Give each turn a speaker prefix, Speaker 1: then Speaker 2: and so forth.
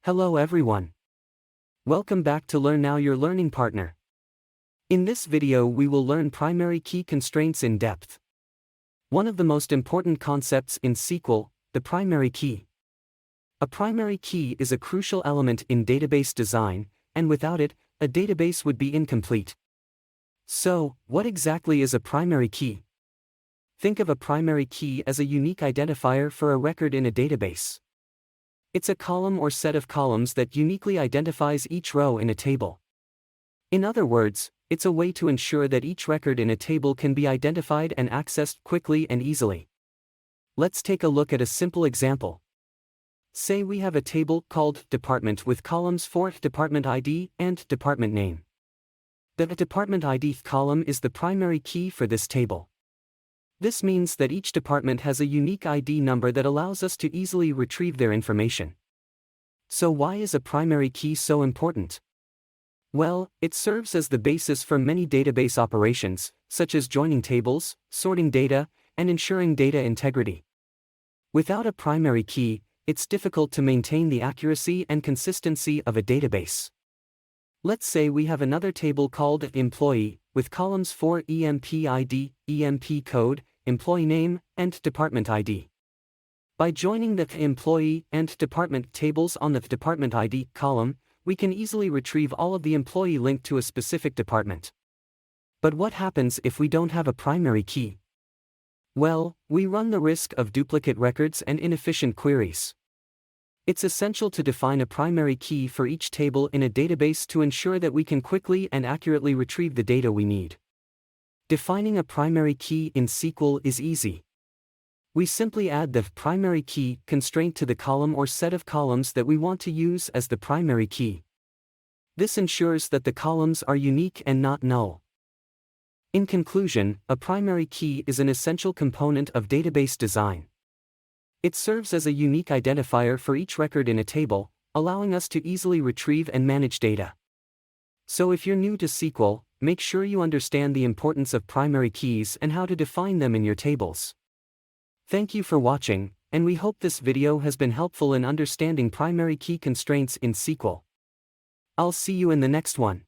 Speaker 1: Hello everyone. Welcome back to Learn Now, your learning partner. In this video we will learn primary key constraints in depth. One of the most important concepts in SQL, the primary key. A primary key is a crucial element in database design, and without it, a database would be incomplete. So, what exactly is a primary key? Think of a primary key as a unique identifier for a record in a database. It's a column or set of columns that uniquely identifies each row in a table. In other words, it's a way to ensure that each record in a table can be identified and accessed quickly and easily. Let's take a look at a simple example. Say we have a table called Department with columns for Department ID and Department Name. The Department ID column is the primary key for this table. This means that each department has a unique ID number that allows us to easily retrieve their information. So why is a primary key so important? Well, it serves as the basis for many database operations, such as joining tables, sorting data, and ensuring data integrity. Without a primary key, it's difficult to maintain the accuracy and consistency of a database. Let's say we have another table called Employee, with columns for EMP ID, EMP code, employee name, and department ID. By joining the employee and department tables on the department ID column, we can easily retrieve all of the employee linked to a specific department. But what happens if we don't have a primary key? Well, we run the risk of duplicate records and inefficient queries. It's essential to define a primary key for each table in a database to ensure that we can quickly and accurately retrieve the data we need. Defining a primary key in SQL is easy. We simply add the primary key constraint to the column or set of columns that we want to use as the primary key. This ensures that the columns are unique and not null. In conclusion, a primary key is an essential component of database design. It serves as a unique identifier for each record in a table, allowing us to easily retrieve and manage data. So if you're new to SQL, make sure you understand the importance of primary keys and how to define them in your tables. Thank you for watching, and we hope this video has been helpful in understanding primary key constraints in SQL. I'll see you in the next one.